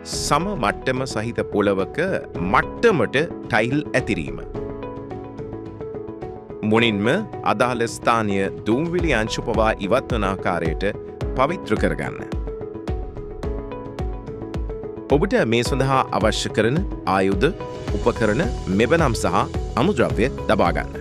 සම මට්ටම සහිත පොළවක මට්ටමට ටයිල් ඇතිරීම. මුලින්ම අදාළ ස්ථානය දුම්විලි අංශු පවා ඉවත්වන ආකාරයට පවිත්‍ර කරගන්න. ඔබට මේ සඳහා අවශ්‍ය කරන ආයුධ, උපකරණ, මෙබනම් සහ අමුද්‍රව්‍ය ලබා ගන්න.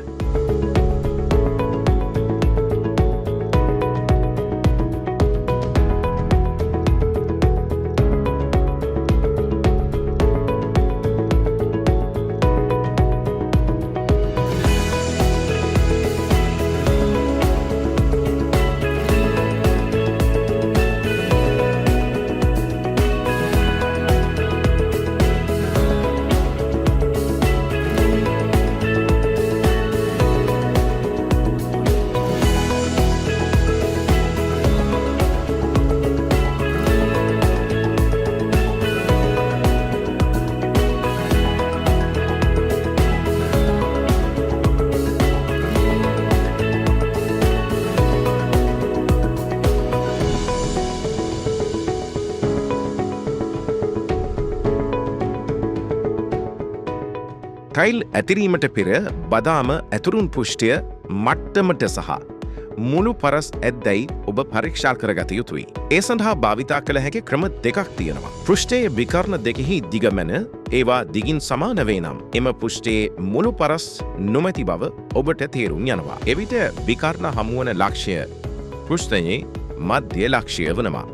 ටයිල් ඇතිරීමට පෙර බදාම ඇතුරුන් පුෂ්ටය මට්ටමට සහ මුළු පරස් ඇද්දැයි ඔබ පරීක්ෂා කරගත යුතුයි. ඒ සඳහා භාවිතා කළ හැකි ක්‍රම දෙකක් තියෙනවා. පෘෂ්ඨයේ විකර්ණ දෙකෙහි දිගමැන ඒවා දිගින් සමාන වේ නම් එම පෘෂ්ඨයේ මුළු පරස් නොමැති බව ඔබට තේරුම් යනවා. එවිට විකර්ණ හමුවන ලක්ෂය පෘෂ්ඨයේ මධ්‍ය ලක්ෂය වනවා.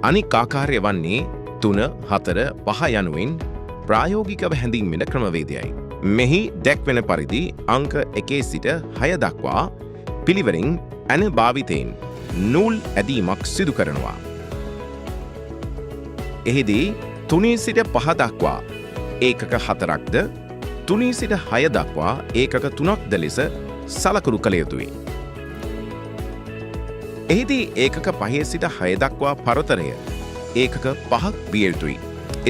අනික් ආකාරය වන්නේ 3, 4, 5 යනුවෙන් ප්‍රායෝගිකව හැඳින්වෙන ක්‍රමවේදයයි. මෙහි දැක්වෙන පරිදි අංක 1 සිට 6 දක්වා පිළිවෙලින් ඇන භාවිතයෙන් නූල් ඇදීමක් සිදු කරනවා. එහිදී 3 සිට 5 දක්වා ඒකක 4ක්ද 3 සිට 6 දක්වා ඒකක 3ක්ද ලෙස සලකුණු කළ යුතුයි. එහිදී ඒකක 5 සිට 6 දක්වා පරතරය ඒකක 5ක් විය යුතුයි.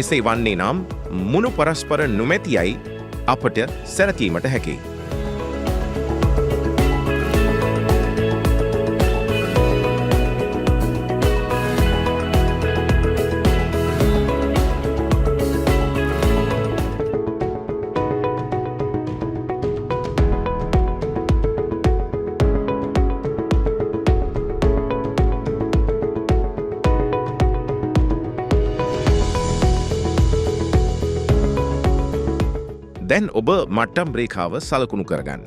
එසේ වන්නේ නම් මුණු පරස්පර නොමැතියයි අපට සැලකීමට හැකියි. දැන් ඔබ මට්ටම් රේඛාව සලකුණු කරගන්න.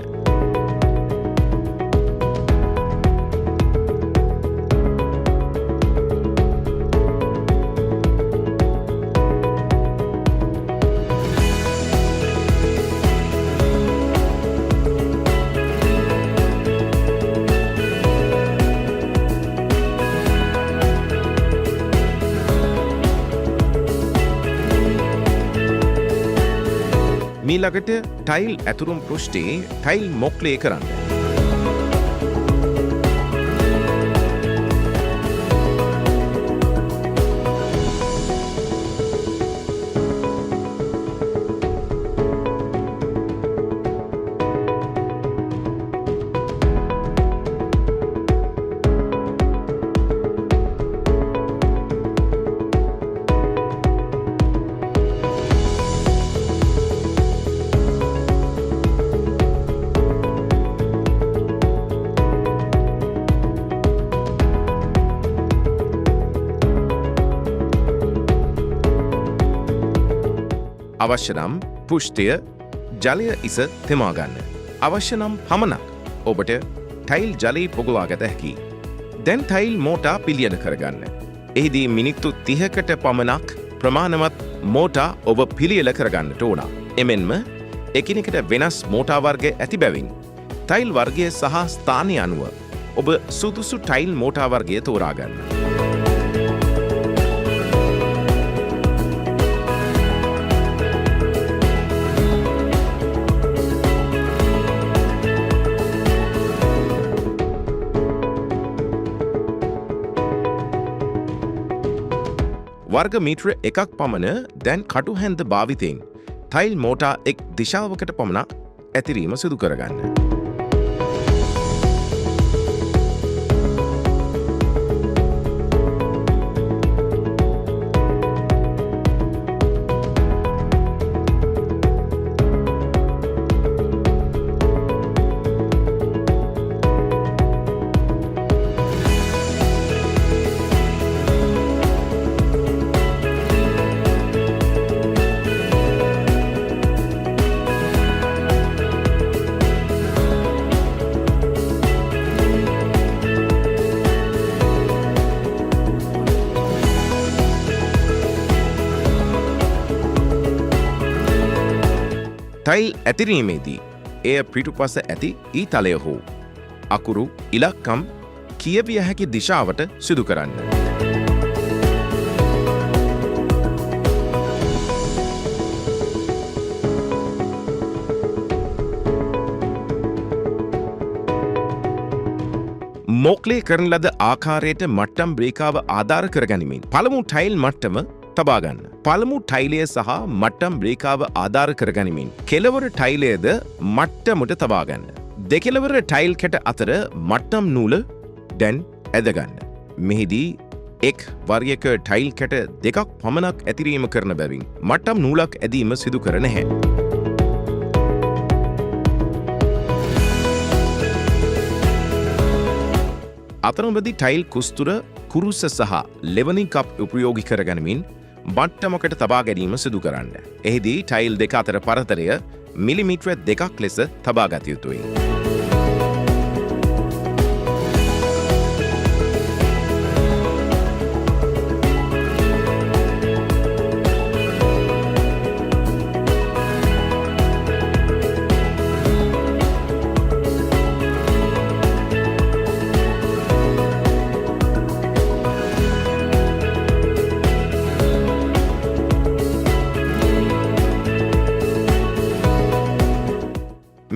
මීළඟට ටයිල් ඇතුරුම් පෘෂ්ඨයේ ටයිල් මොක්ලේ කරන්න. අවශ්‍ය නම් පෘෂ්ඨය ජලය ඉස තෙමා ගන්න. අවශ්‍ය නම් පමණක් ඔබට ටයිල් ජලයේ පොගවා ගත හැකියි. දැන් ටයිල් මෝටා පිළියෙල කරගන්න. එහිදී මිනිත්තු 30කට පමණක් ප්‍රමාණවත් මෝටා ඔබ පිළියෙල කරගන්නට ඕන. එමෙන්ම එකිනෙකට වෙනස් මෝටා වර්ග ඇති බැවින් ටයිල් වර්ගය සහ ස්ථානය අනුව ඔබ සුදුසු ටයිල් මෝටා වර්ගය තෝරා ගන්න. වර්ග මීටර 1ක් පමණ දැන් කටු හැන්ද භාවිතයෙන් ටයිල් මෝටා එක් දිශාවකට පමණ ඇතිරීම සිදු කරගන්න. ටයිල් ඇතිරීමේදී එය පිටුපස ඇති ඊතලය හෝ අකුරු ඉලක්කම් කියවිය හැකි දිශාවට සිදු කරන්න. මෝක්ලේ කරන ලද ආකාරයට මට්ටම් රේඛාව ආධාර කර ගනිමින් පළමු ටයිල් මට්ටම තබා ගන්න. පළමු ටයිලය සහ මට්ටම් රේඛාව ආධාර කර ගනිමින් කෙළවර ටයිලයද මට්ටමට තබා ගන්න. දෙකෙළවර ටයිල් කැට අතර මට්ටම් නූල දැන් ඇද ගන්න. මෙහිදී එක් වරියක ටයිල් කැට දෙකක් පමණක් ඇතිරීම කරන බැවින් මට්ටම් නූලක් ඇදීම සිදු කර නැහැ. අතරමැදි ටයිල් කුස්තුර කුරුස සහ ලෙවනින් කප් උපයෝගී කරගනිමින් මට්ටමකට තබා ගැනීම සිදු කරන්න. එහිදී ටයිල් දෙක අතර පරතරය මිලිමීටර 2ක් ලෙස තබා ගත යුතුයි.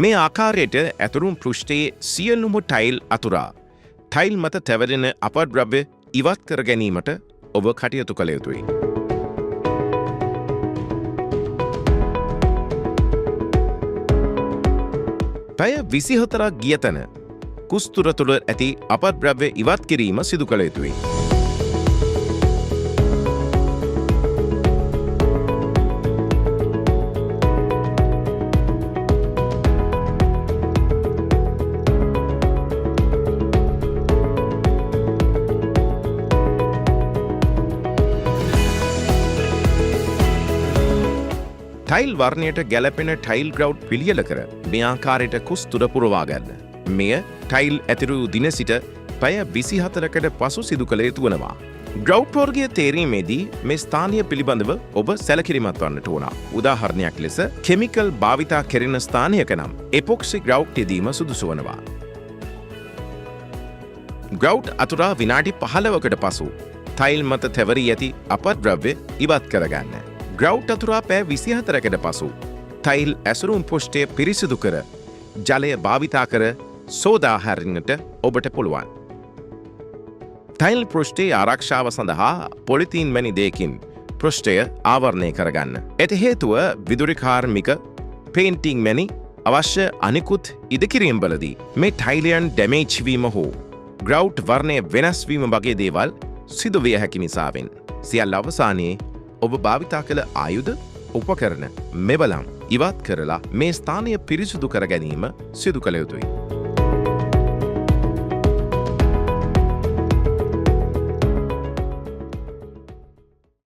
මේ ආකාරයට ඇතුරුම් පෘෂ්ඨයේ සියලුම ටයිල් අතුරා ටයිල් මත තැවරෙන අපද්‍රව්‍ය ඉවත් කර ගැනීමට ඔබ කටයුතු කළ යුතුයි. පැය 24ක් ගිය තැන කුස්තුර තුළ ඇති අපද්‍රව්‍ය ඉවත් කිරීම සිදු කළ යුතුයි. ටයිල් වර්ණයට ගැලපෙන ටයිල් ග්‍රවුඩ් පිළියෙල කර මේ ආකාරයට කුස්තුර පුරවා ගන්න. මෙය ටයිල් ඇතිරු දින සිට පැය 24කට පසු සිදු කළ යුතු වනවා. ග්‍රවුඩ් වර්ගය තේරීමේදී මේ ස්ථානය පිළිබඳව ඔබ සැලකිලිමත් වන්නට ඕන. උදාහරණයක් ලෙස කෙමිකල් භාවිතා කෙරෙන ස්ථානයක නම් එපොක්සි ග්‍රවුඩ් යෙදීම සුදුසු වනවා. ග්‍රවුඩ් අතුරා විනාඩි 15කට පසු ටයිල් මත තැවරී ඇති අපද්‍රව්‍ය ඉවත් කරගන්න. ග්‍රවුඩ් අතුරා පැය 24කට පසු ටයිල් ඇසුරුම් පෘෂ්ඨය පිරිසිදු කර ජලය භාවිතා කර සෝදා හැරෙන්නට ඔබට පුළුවන්. ටයිල් පෘෂ්ඨයේ ආරක්ෂාව සඳහා පොලිතීන් වැනි දෙයකින් පෘෂ්ඨය ආවරණය කරගන්න. එත හේතුව විදුලි කාර්මික පේන්ටිං වැනි අවශ්‍ය අනිකුත් ඉදිකිරීම් වලදී මේ ටයිලයන් ඩැමේජ් වීම හෝ ග්‍රවුඩ් වර්ණය වෙනස් වීම වගේ දේවල් සිදු විය හැකි නිසාවෙන් සියල්ල අවසානයේ ඔබ භාවිතා කළ ආයුධ උපකරණ මෙවලම් ඉවත් කරලා මේ ස්ථානය පිරිසුදු කර ගැනීම සිදු කළ යුතුයි.